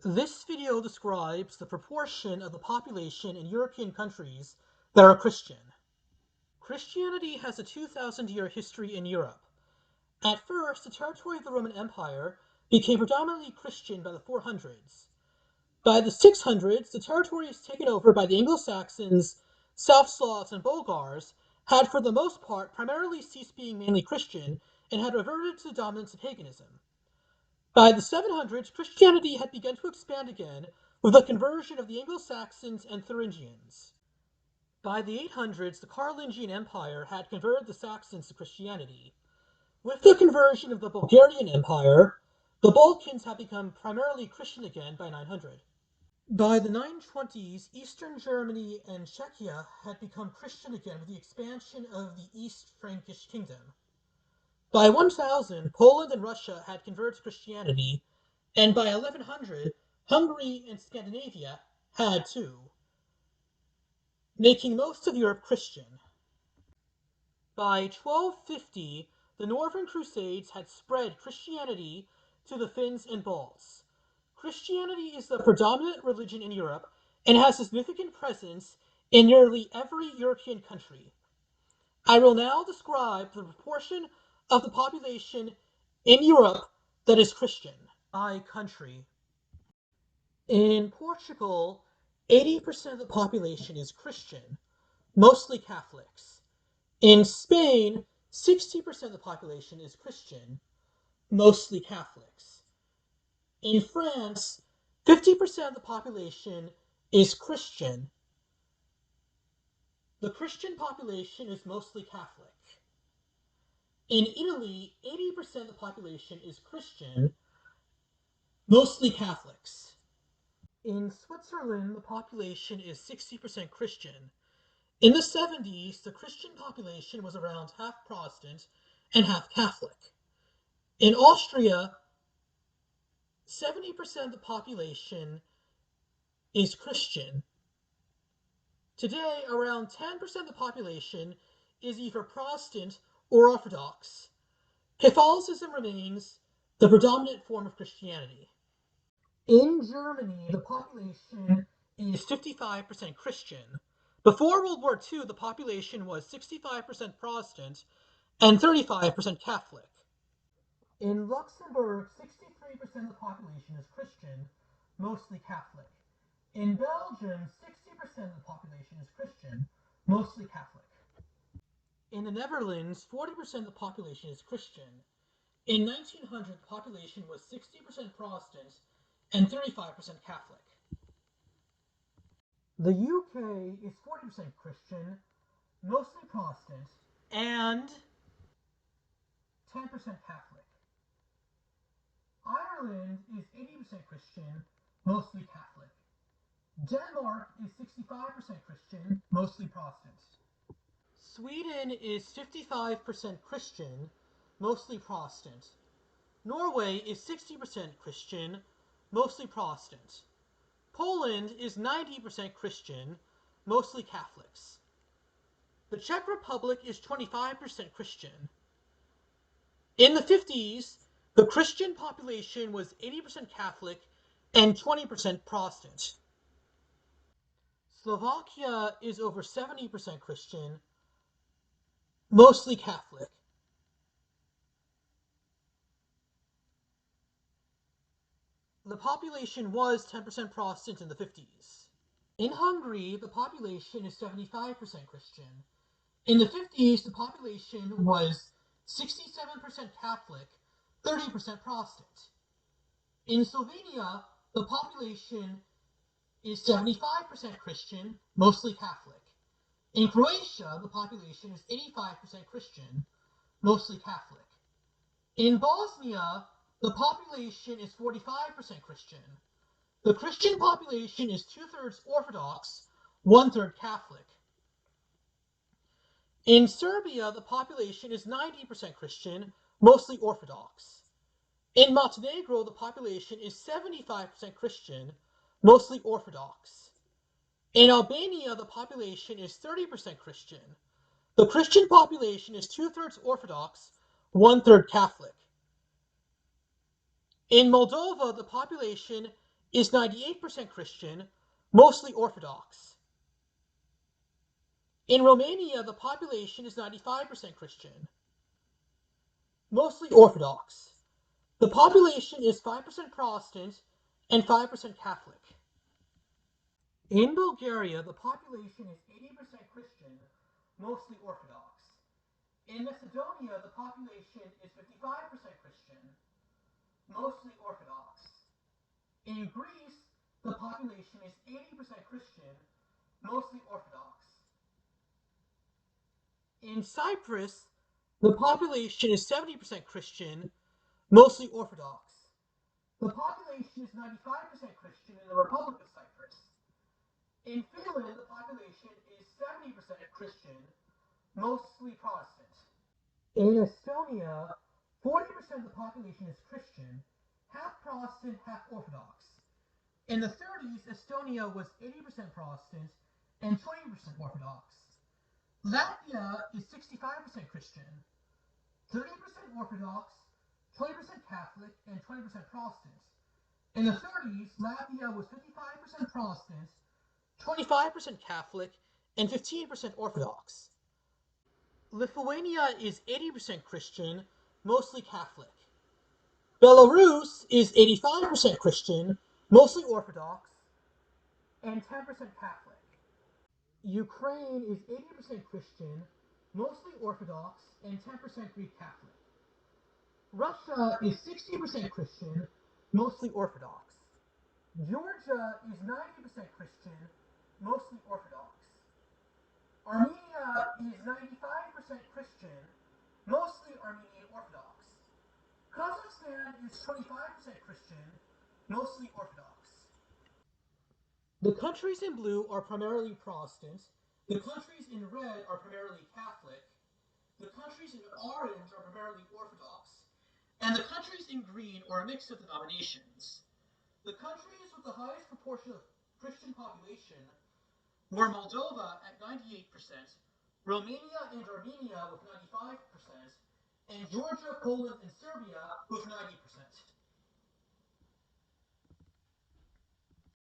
This video describes the proportion of the population in European countries that are Christian. Christianity has a 2,000-year history in Europe. At first, the territory of the Roman Empire became predominantly Christian by the 400s. By the 600s, the territories taken over by the Anglo-Saxons, South Slavs, and Bulgars had for the most part primarily ceased being mainly Christian and had reverted to the dominance of paganism. By the 700s, Christianity had begun to expand again with the conversion of the Anglo-Saxons and Thuringians. By the 800s, the Carolingian Empire had converted the Saxons to Christianity. With the conversion of the Bulgarian Empire, the Balkans had become primarily Christian again by 900. By the 920s, Eastern Germany and Czechia had become Christian again with the expansion of the East Frankish kingdom. By 1000, Poland and Russia had converted to Christianity, and by 1100, Hungary and Scandinavia had too, making most of Europe Christian. By 1250, the Northern Crusades had spread Christianity to the Finns and Balts. Christianity is the predominant religion in Europe and has a significant presence in nearly every European country. I will now describe the proportion of the population in Europe that is Christian by country. In Portugal, 80% of the population is Christian, mostly Catholics. In Spain, 60% of the population is Christian, mostly Catholics. In France, 50% of the population is Christian. The Christian population is mostly Catholic. In Italy, 80% of the population is Christian, mostly Catholics. In Switzerland, the population is 60% Christian. In the 70s, the Christian population was around half Protestant and half Catholic. In Austria, 70% of the population is Christian. Today, around 10% of the population is either Protestant or Orthodox. Catholicism remains the predominant form of Christianity. In Germany, the population is 55% Christian. Before World War II, the population was 65% Protestant and 35% Catholic. In Luxembourg, 63% of the population is Christian, mostly Catholic. In Belgium, 60% of the population is Christian, mostly Catholic. In the Netherlands, 40% of the population is Christian. In 1900, the population was 60% Protestant and 35% Catholic. The UK is 40% Christian, mostly Protestant, and 10% Catholic. Ireland is 80% Christian, mostly Catholic. Denmark is 65% Christian, mostly Protestant. Sweden is 55% Christian, mostly Protestant. Norway is 60% Christian, mostly Protestant. Poland is 90% Christian, mostly Catholics. The Czech Republic is 25% Christian. In the 50s, the Christian population was 80% Catholic and 20% Protestant. Slovakia is over 70% Christian, mostly Catholic. The population was 10% Protestant in the 50s. In Hungary, the population is 75% Christian. In the 50s, the population was 67% Catholic, 30% Protestant. In Slovenia, the population is 75% Christian, mostly Catholic. In Croatia, the population is 85% Christian, mostly Catholic. In Bosnia, the population is 45% Christian. The Christian population is 2/3 Orthodox, 1/3 Catholic. In Serbia, the population is 90% Christian, mostly Orthodox. In Montenegro, the population is 75% Christian, mostly Orthodox. In Albania, the population is 30% Christian. The Christian population is 2/3 Orthodox, 1/3 Catholic. In Moldova, the population is 98% Christian, mostly Orthodox. In Romania, the population is 95% Christian, mostly Orthodox. The population is 5% Protestant and 5% Catholic. In Bulgaria, the population is 80% Christian, mostly Orthodox. In Macedonia, the population is 55% Christian, mostly Orthodox. In Greece, the population is 80% Christian, mostly Orthodox. In Cyprus, the population is 70% Christian, mostly Orthodox. The population is 95% Christian in the Republic of Cyprus. In Finland, the population is 70% Christian, mostly Protestant. In Estonia, 40% of the population is Christian, half Protestant, half Orthodox. In the 30s, Estonia was 80% Protestant and 20% Orthodox. Latvia is 65% Christian, 30% Orthodox, 20% Catholic, and 20% Protestant. In the 30s, Latvia was 55% Protestant, 25% Catholic, and 15% Orthodox. Lithuania is 80% Christian, mostly Catholic. Belarus is 85% Christian, mostly Orthodox, and 10% Catholic. Ukraine is 80% Christian, mostly Orthodox, and 10% Greek Catholic. Russia is 60% Christian, mostly Orthodox. Georgia is 90% Christian, mostly Orthodox. Armenia is 95% Christian, mostly Armenian Orthodox. Kazakhstan is 25% Christian, mostly Orthodox. The countries in blue are primarily Protestant, the countries in red are primarily Catholic, the countries in orange are primarily Orthodox, and the countries in green are a mix of denominations. The countries with the highest proportion of Christian population were Moldova at 98%, Romania and Armenia with 95%, and Georgia, Poland, and Serbia with 90%.